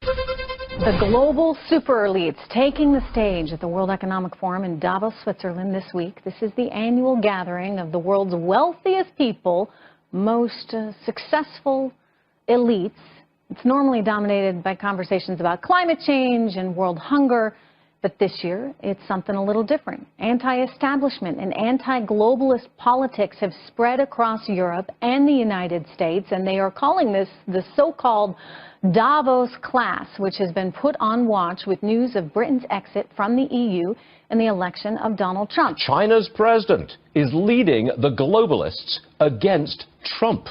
The global super elites taking the stage at the World Economic Forum in Davos, Switzerland this week. This is the annual gathering of the world's wealthiest people, most successful elites. It's normally dominated by conversations about climate change and world hunger, but this year it's something a little different. Anti-establishment and anti-globalist politics have spread across Europe and the United States, and they are calling this the so-called Davos class, which has been put on watch with news of Britain's exit from the EU and the election of Donald Trump. China's president is leading the globalists against Trump.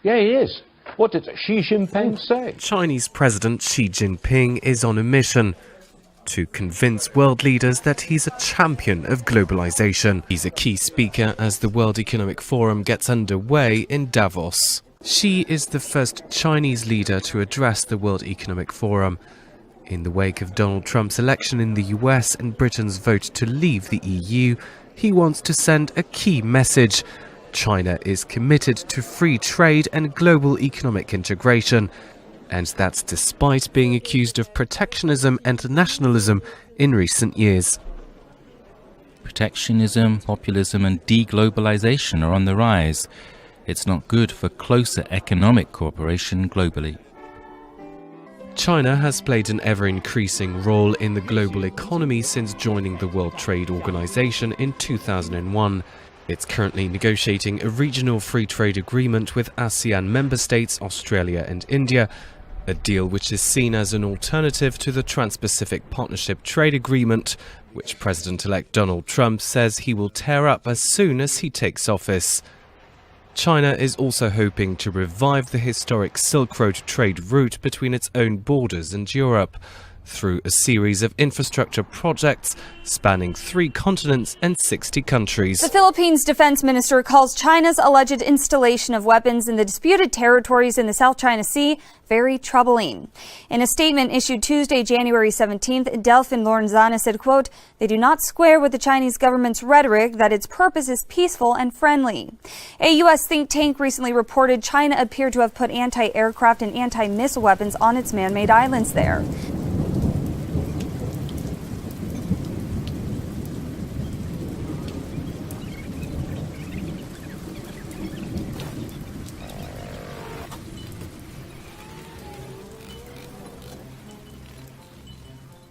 Yeah, he is. What did Xi Jinping say? Chinese President Xi Jinping is on a mission to convince world leaders that he's a champion of globalization. He's a key speaker as the World Economic Forum gets underway in Davos. Xi is the first Chinese leader to address the World Economic Forum. In the wake of Donald Trump's election in the US and Britain's vote to leave the EU, he wants to send a key message. China is committed to free trade and global economic integration, and that's despite being accused of protectionism and nationalism in recent years. Protectionism, populism and deglobalization are on the rise. It's not good for closer economic cooperation globally. China has played an ever-increasing role in the global economy since joining the World Trade Organization in 2001. It's currently negotiating a regional free trade agreement with ASEAN member states, Australia and India, a deal which is seen as an alternative to the Trans-Pacific Partnership Trade Agreement, which President-elect Donald Trump says he will tear up as soon as he takes office. China is also hoping to revive the historic Silk Road trade route between its own borders and Europe through a series of infrastructure projects spanning 3 continents and 60 countries. The Philippines defense minister calls China's alleged installation of weapons in the disputed territories in the South China Sea very troubling. In a statement issued Tuesday, January 17th, Delfin Lorenzana said, quote, "They do not square with the Chinese government's rhetoric that its purpose is peaceful and friendly." A U.S. think tank recently reported China appeared to have put anti-aircraft and anti-missile weapons on its man-made islands there.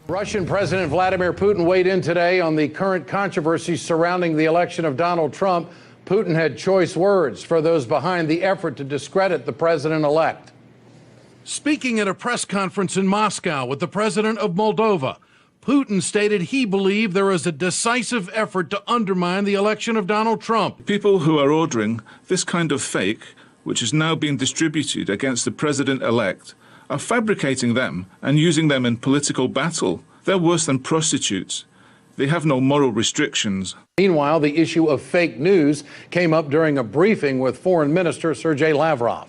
Russian President Vladimir Putin weighed in today on the current controversy surrounding the election of Donald Trump. Putin had choice words for those behind the effort to discredit the president-elect. Speaking at a press conference in Moscow with the president of Moldova, Putin stated he believed there is a decisive effort to undermine the election of Donald Trump. People who are ordering this kind of fake, which is now being distributed against the president-elect, are fabricating them and using them in political battle. They're worse than prostitutes. They have no moral restrictions. Meanwhile, the issue of fake news came up during a briefing with Foreign Minister Sergei Lavrov.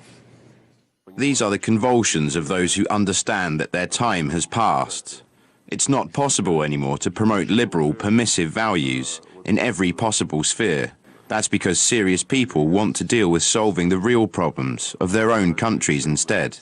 These are the convulsions of those who understand that their time has passed. It's not possible anymore to promote liberal, permissive values in every possible sphere. That's because serious people want to deal with solving the real problems of their own countries instead.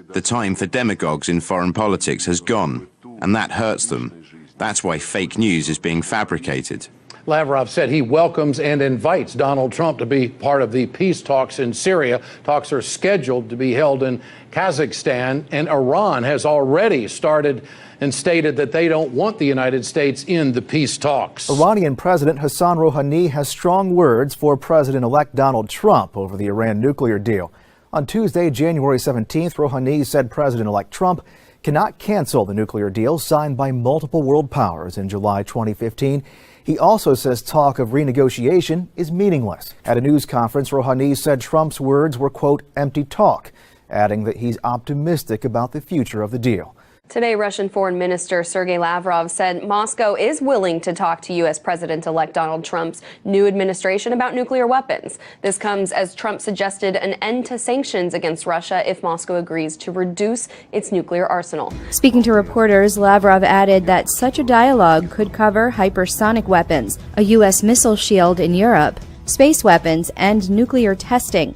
The time for demagogues in foreign politics has gone, and that hurts them. That's why fake news is being fabricated. Lavrov said he welcomes and invites Donald Trump to be part of the peace talks in Syria. Talks are scheduled to be held in Kazakhstan, and Iran has already started and stated that they don't want the United States in the peace talks. Iranian President Hassan Rouhani has strong words for President-elect Donald Trump over the Iran nuclear deal. On Tuesday, January 17th, Rouhani said President-elect Trump cannot cancel the nuclear deal signed by multiple world powers in July 2015. He also says talk of renegotiation is meaningless. At a news conference, Rouhani said Trump's words were, quote, empty talk, adding that he's optimistic about the future of the deal. Today, Russian Foreign Minister Sergei Lavrov said Moscow is willing to talk to U.S. President-elect Donald Trump's new administration about nuclear weapons. This comes as Trump suggested an end to sanctions against Russia if Moscow agrees to reduce its nuclear arsenal. Speaking to reporters, Lavrov added that such a dialogue could cover hypersonic weapons, a U.S. missile shield in Europe, space weapons, and nuclear testing.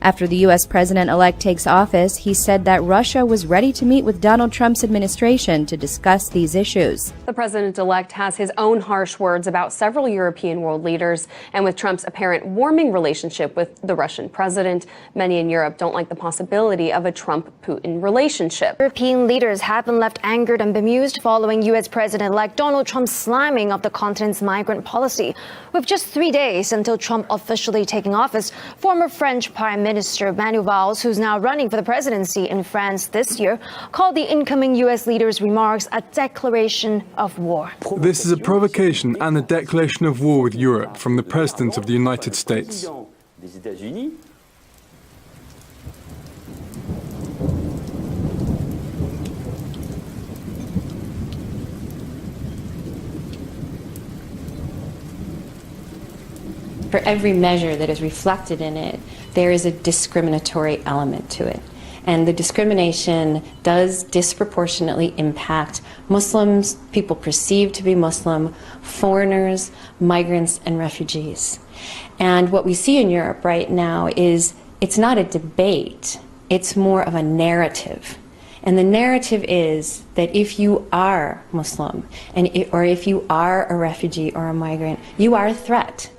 After the U.S. president-elect takes office, he said that Russia was ready to meet with Donald Trump's administration to discuss these issues. The president-elect has his own harsh words about several European world leaders, and with Trump's apparent warming relationship with the Russian president, many in Europe don't like the possibility of a Trump-Putin relationship. European leaders have been left angered and bemused following U.S. President-elect Donald Trump's slamming of the continent's migrant policy. With just 3 days until Trump officially taking office, former French Prime Minister Manuel Valls, who's now running for the presidency in France this year, called the incoming U.S. leader's remarks a declaration of war. This is a provocation and a declaration of war with Europe from the President of the United States. For every measure that is reflected in it, there is a discriminatory element to it. And the discrimination does disproportionately impact Muslims, people perceived to be Muslim, foreigners, migrants, and refugees. And what we see in Europe right now is it's not a debate, it's more of a narrative. And the narrative is that if you are Muslim, or if you are a refugee or a migrant, you are a threat.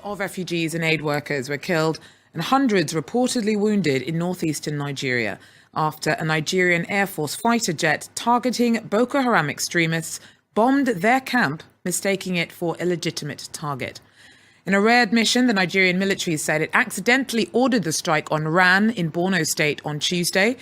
Of refugees and aid workers were killed and hundreds reportedly wounded in northeastern Nigeria after a Nigerian Air Force fighter jet targeting Boko Haram extremists bombed their camp, mistaking it for a legitimate target. In a rare admission, the Nigerian military said it accidentally ordered the strike on Ran in Borno State on Tuesday.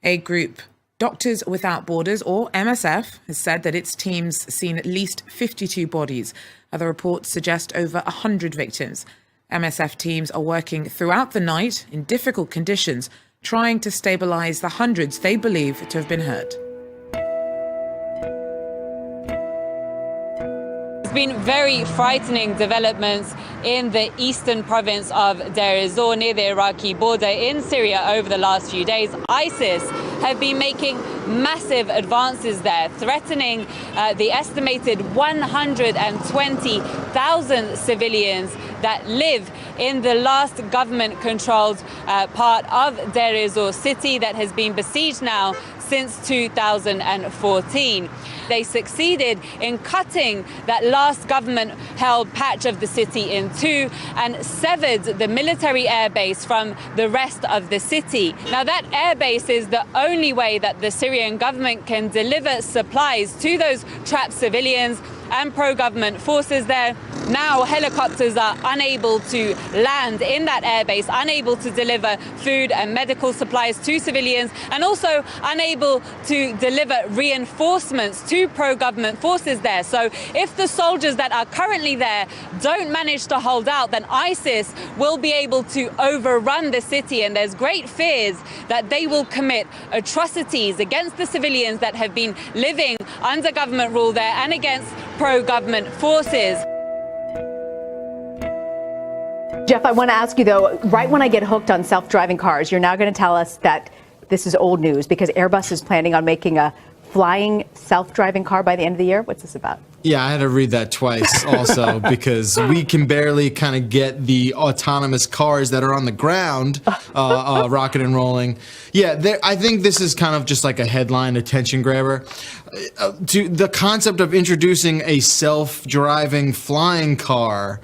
Aid group Doctors Without Borders, or MSF, has said that its teams seen at least 52 bodies. Other reports suggest over 100 victims. MSF teams are working throughout the night in difficult conditions, trying to stabilize the hundreds they believe to have been hurt. There's been very frightening developments in the eastern province of Deir ez-Zor near the Iraqi border in Syria over the last few days. ISIS have been making massive advances there, threatening the estimated 120,000 civilians that live in the last government-controlled part of Deir ez-Zor city that has been besieged now since 2014. They succeeded in cutting that last government-held patch of the city in two and severed the military airbase from the rest of the city. Now, that airbase is the only way that the Syrian government can deliver supplies to those trapped civilians and pro-government forces there. Now helicopters are unable to land in that airbase, unable to deliver food and medical supplies to civilians, and also unable to deliver reinforcements to pro-government forces there. So if the soldiers that are currently there don't manage to hold out, then ISIS will be able to overrun the city, and there's great fears that they will commit atrocities against the civilians that have been living under government rule there and against pro-government forces. Jeff, I want to ask you, though, right when I get hooked on self-driving cars, you're now going to tell us that this is old news because Airbus is planning on making a flying self-driving car by the end of the year. What's this about? Yeah, I had to read that twice also because we can barely kind of get the autonomous cars that are on the ground rocking and rolling. Yeah, I think this is kind of just like a headline attention grabber. To the concept of introducing a self-driving flying car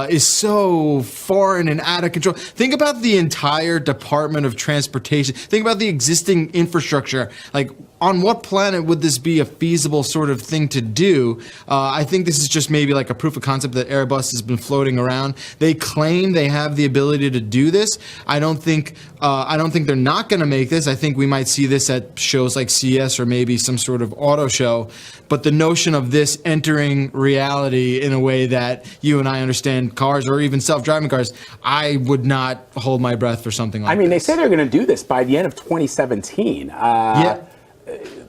is so foreign and out of control. Think about the entire Department of Transportation. Think about the existing infrastructure. Like, on what planet would this be a feasible sort of thing to do? I think this is just maybe like a proof of concept that Airbus has been floating around. They claim they have the ability to do this. I don't think they're not going to make this. I think we might see this at shows like CES or maybe some sort of auto show. But the notion of this entering reality in a way that you and I understand cars or even self-driving cars, I would not hold my breath for something like that. I mean, they say they're going to do this by the end of 2017. Yeah.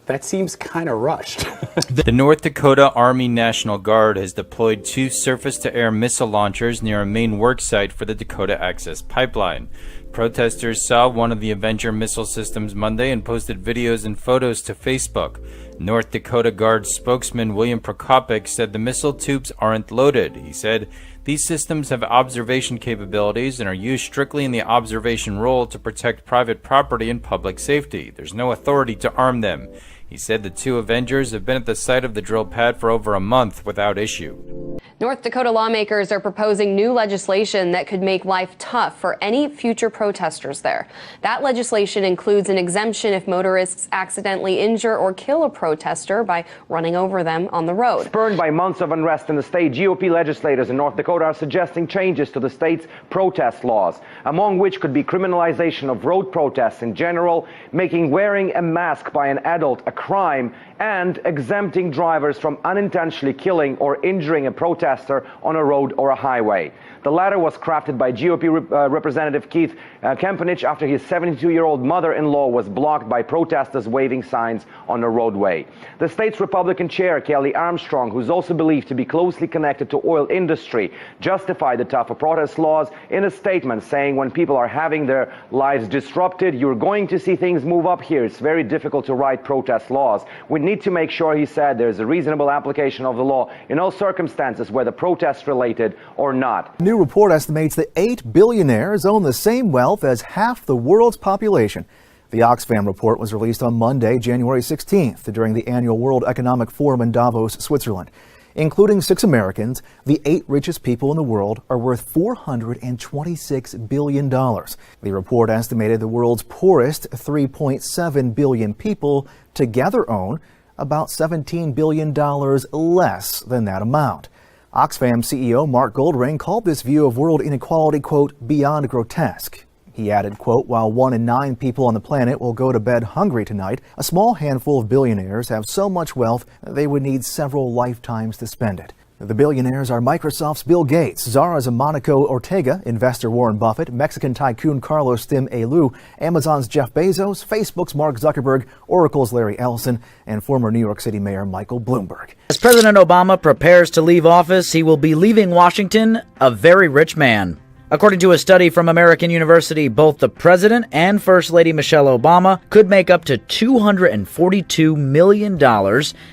That seems kind of rushed. The North Dakota Army National Guard has deployed 2 surface-to-air missile launchers near a main work site for the Dakota Access Pipeline. Protesters saw one of the Avenger missile systems Monday and posted videos and photos to Facebook. North Dakota Guard spokesman William Prokopik said the missile tubes aren't loaded. He said, "These systems have observation capabilities and are used strictly in the observation role to protect private property and public safety. There's no authority to arm them." He said the 2 Avengers have been at the site of the drill pad for over a month without issue. North Dakota lawmakers are proposing new legislation that could make life tough for any future protesters there. That legislation includes an exemption if motorists accidentally injure or kill a protester by running over them on the road. Spurred by months of unrest in the state, GOP legislators in North Dakota are suggesting changes to the state's protest laws, among which could be criminalization of road protests in general, making wearing a mask by an adult a crime, and exempting drivers from unintentionally killing or injuring a protester on a road or a highway. The latter was crafted by GOP Representative Keith Kempenich after his 72-year-old mother-in-law was blocked by protesters waving signs on a roadway. The state's Republican chair, Kelly Armstrong, who's also believed to be closely connected to oil industry, justified the tougher protest laws in a statement saying when people are having their lives disrupted, you're going to see things move up here. It's very difficult to write protest laws. We need to make sure, he said, there's a reasonable application of the law in all circumstances, whether protest related or not. A new report estimates that 8 billionaires own the same wealth as half the world's population. The Oxfam report was released on Monday, January 16th, during the annual World Economic Forum in Davos, Switzerland. Including 6 Americans, the 8 richest people in the world are worth $426 billion. The report estimated the world's poorest 3.7 billion people together own about $17 billion less than that amount. Oxfam CEO Mark Goldring called this view of world inequality, quote, beyond grotesque. He added, quote, while 1 in 9 people on the planet will go to bed hungry tonight, a small handful of billionaires have so much wealth they would need several lifetimes to spend it. The billionaires are Microsoft's Bill Gates, Zara's Monaco Ortega, investor Warren Buffett, Mexican tycoon Carlos Slim Helú, Amazon's Jeff Bezos, Facebook's Mark Zuckerberg, Oracle's Larry Ellison, and former New York City Mayor Michael Bloomberg. As President Obama prepares to leave office, he will be leaving Washington a very rich man. According to a study from American University, both the President and First Lady Michelle Obama could make up to $242 million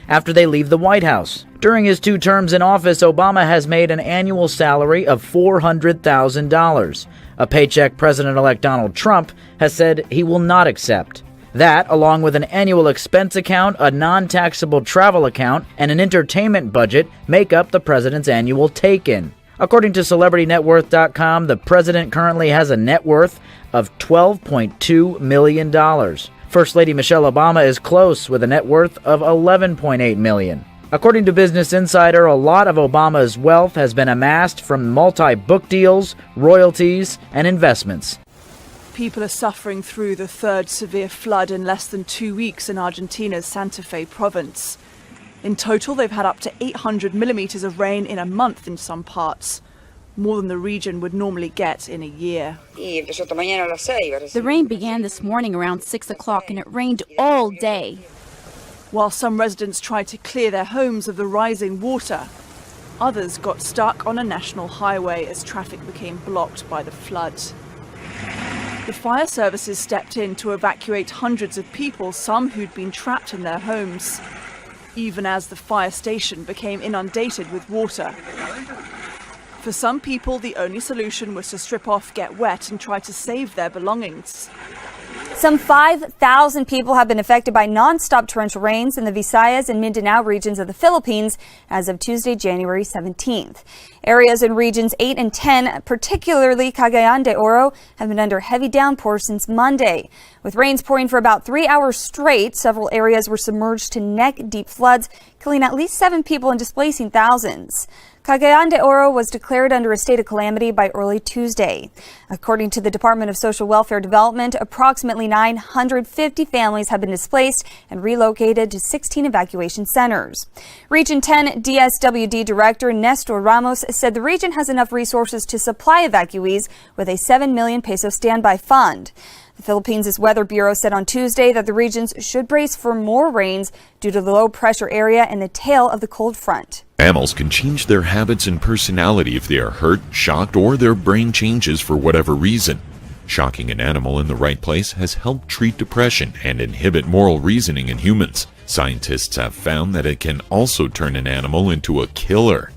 after they leave the White House. During his 2 terms in office, Obama has made an annual salary of $400,000, a paycheck President-elect Donald Trump has said he will not accept. That, along with an annual expense account, a non-taxable travel account, and an entertainment budget, make up the president's annual take-in. According to CelebrityNetWorth.com, the president currently has a net worth of $12.2 million. First Lady Michelle Obama is close with a net worth of $11.8 million. According to Business Insider, a lot of Obama's wealth has been amassed from multi-book deals, royalties, and investments. People are suffering through the 3rd severe flood in less than 2 weeks in Argentina's Santa Fe province. In total, they've had up to 800 millimeters of rain in a month in some parts, more than the region would normally get in a year. The rain began this morning around 6 o'clock and it rained all day. While some residents tried to clear their homes of the rising water, others got stuck on a national highway as traffic became blocked by the flood. The fire services stepped in to evacuate hundreds of people, some who'd been trapped in their homes, even as the fire station became inundated with water. For some people, the only solution was to strip off, get wet, and try to save their belongings. Some 5,000 people have been affected by nonstop torrential rains in the Visayas and Mindanao regions of the Philippines as of Tuesday, January 17th. Areas in regions 8 and 10, particularly Cagayan de Oro, have been under heavy downpours since Monday. With rains pouring for about 3 hours straight, several areas were submerged to neck-deep floods, killing at least 7 people and displacing thousands. Cagayan de Oro was declared under a state of calamity by early Tuesday. According to the Department of Social Welfare Development, approximately 950 families have been displaced and relocated to 16 evacuation centers. Region 10 DSWD Director Nestor Ramos said the region has enough resources to supply evacuees with a 7 million peso standby fund. The Philippines' Weather Bureau said on Tuesday that the regions should brace for more rains due to the low pressure area and the tail of the cold front. Mammals can change their habits and personality if they are hurt, shocked, or their brain changes for whatever reason. Shocking an animal in the right place has helped treat depression and inhibit moral reasoning in humans. Scientists have found that it can also turn an animal into a killer.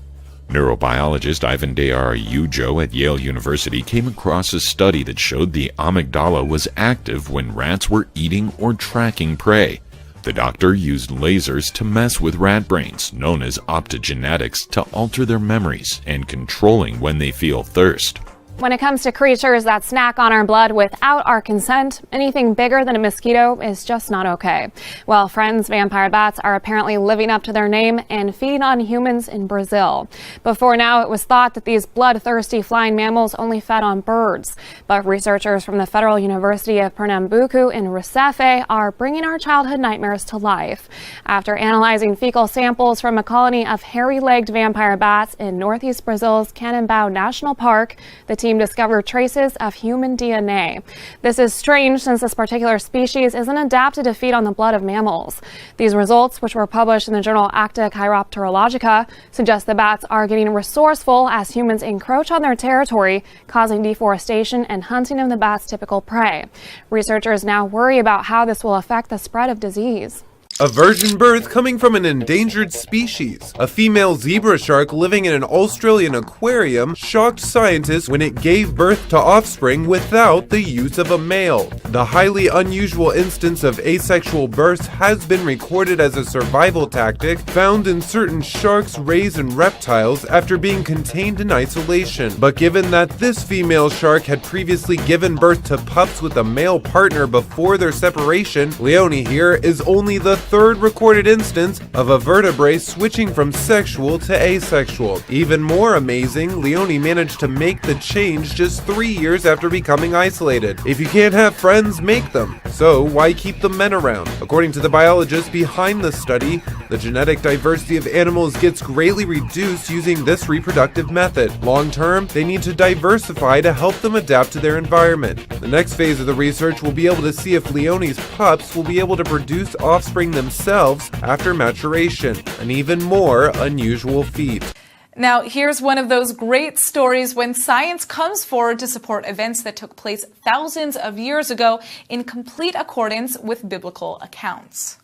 Neurobiologist Ivan de Araujo at Yale University came across a study that showed the amygdala was active when rats were eating or tracking prey. The doctor used lasers to mess with rat brains, known as optogenetics, to alter their memories and controlling when they feel thirst. When it comes to creatures that snack on our blood without our consent, anything bigger than a mosquito is just not okay. Well, friends, vampire bats are apparently living up to their name and feeding on humans in Brazil. Before now, it was thought that these bloodthirsty flying mammals only fed on birds. But researchers from the Federal University of Pernambuco in Recife are bringing our childhood nightmares to life. After analyzing fecal samples from a colony of hairy-legged vampire bats in northeast Brazil's Canimbau National Park, the team discovered traces of human DNA. This is strange since this particular species isn't adapted to feed on the blood of mammals. These results, which were published in the journal Acta Chiropterologica, suggest the bats are getting resourceful as humans encroach on their territory, causing deforestation and hunting of the bat's typical prey. Researchers now worry about how this will affect the spread of disease. A virgin birth coming from an endangered species. A female zebra shark living in an Australian aquarium shocked scientists when it gave birth to offspring without the use of a male. The highly unusual instance of asexual births has been recorded as a survival tactic found in certain sharks, rays, and reptiles after being contained in isolation. But given that this female shark had previously given birth to pups with a male partner before their separation, Leonie here is only the third recorded instance of a vertebrae switching from sexual to asexual. Even more amazing, Leonie managed to make the change just 3 years after becoming isolated. If you can't have friends, make them. So why keep the men around? According to the biologist behind the study, the genetic diversity of animals gets greatly reduced using this reproductive method. Long term, they need to diversify to help them adapt to their environment. The next phase of the research will be able to see if Leonie's pups will be able to produce offspring themselves after maturation, an even more unusual feat. Now, here's one of those great stories when science comes forward to support events that took place thousands of years ago in complete accordance with biblical accounts.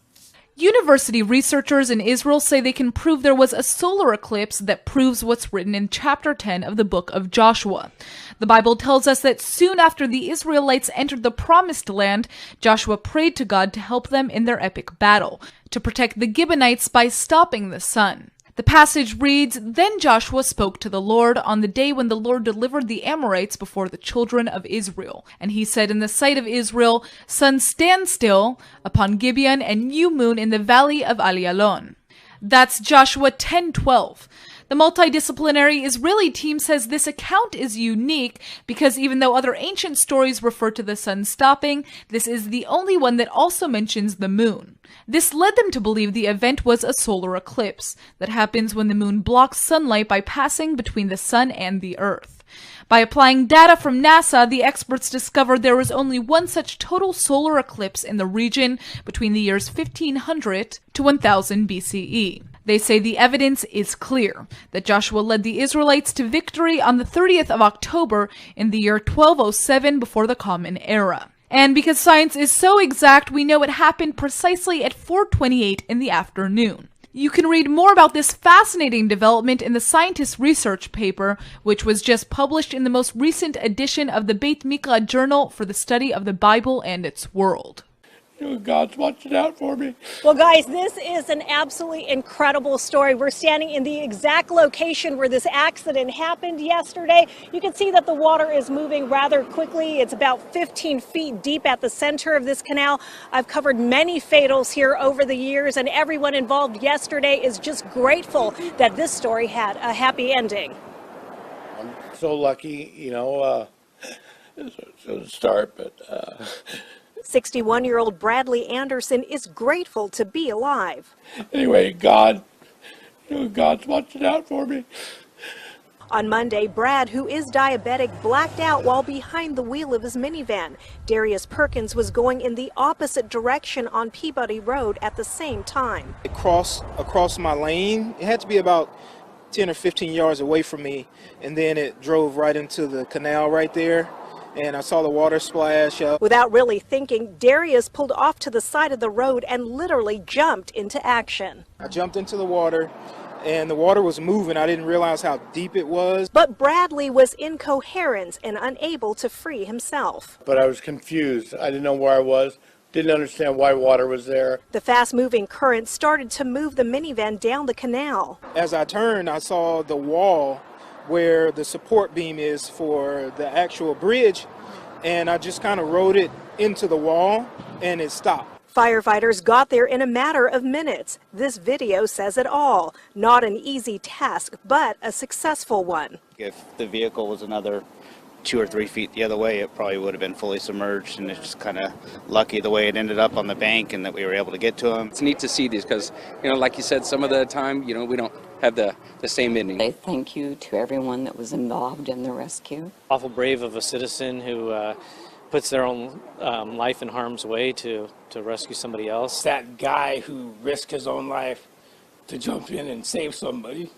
University researchers in Israel say they can prove there was a solar eclipse that proves what's written in chapter 10 of the book of Joshua. The Bible tells us that soon after the Israelites entered the promised land, Joshua prayed to God to help them in their epic battle, to protect the Gibeonites by stopping the sun. The passage reads, "Then Joshua spoke to the Lord on the day when the Lord delivered the Amorites before the children of Israel. And he said in the sight of Israel, 'Sun, stand still upon Gibeon, and you, moon, in the valley of Alialon.'" That's Joshua 10:12. The multidisciplinary Israeli team says this account is unique because even though other ancient stories refer to the sun stopping, this is the only one that also mentions the moon. This led them to believe the event was a solar eclipse that happens when the moon blocks sunlight by passing between the sun and the earth. By applying data from NASA, the experts discovered there was only one such total solar eclipse in the region between the years 1500 to 1000 BCE. They say the evidence is clear that Joshua led the Israelites to victory on the 30th of October in the year 1207 before the Common Era. And because science is so exact, we know it happened precisely at 4:28 in the afternoon. You can read more about this fascinating development in the scientist's research paper, which was just published in the most recent edition of the Beit Mikra Journal for the Study of the Bible and its World. God's watching out for me. Well, guys, this is an absolutely incredible story. We're standing in the exact location where this accident happened yesterday. You can see that the water is moving rather quickly. It's about 15 feet deep at the center of this canal. I've covered many fatals here over the years, and everyone involved yesterday is just grateful that this story had a happy ending. I'm so lucky, to start, but... 61-year-old Bradley Anderson is grateful to be alive. Anyway, God's watching out for me. On Monday, Brad, who is diabetic, blacked out while behind the wheel of his minivan. Darius Perkins was going in the opposite direction on Peabody Road at the same time. It crossed across my lane. It had to be about 10 or 15 yards away from me, and then it drove right into the canal right there. And I saw the water splash up. Without really thinking, Darius pulled off to the side of the road and literally jumped into action. I jumped into the water, and the water was moving. I didn't realize how deep it was. But Bradley was incoherent and unable to free himself. But I was confused. I didn't know where I was. Didn't understand why water was there. The fast-moving current started to move the minivan down the canal. As I turned, I saw the wall where the support beam is for the actual bridge, and I just kind of rode it into the wall, and it stopped. Firefighters got there in a matter of minutes. This video says it all. Not an easy task, but a successful one. If the vehicle was another 2 or 3 feet the other way, it probably would have been fully submerged, and it's just kind of lucky the way it ended up on the bank and that we were able to get to him. It's neat to see these because, like you said, some of the time, we don't have the same ending. I thank you to everyone that was involved in the rescue. Awful brave of a citizen who puts their own life in harm's way to rescue somebody else. That guy who risked his own life to jump in and save somebody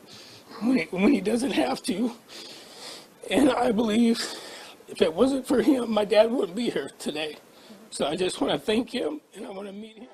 when he doesn't have to. And I believe if it wasn't for him, my dad wouldn't be here today. So I just want to thank him, and I want to meet him.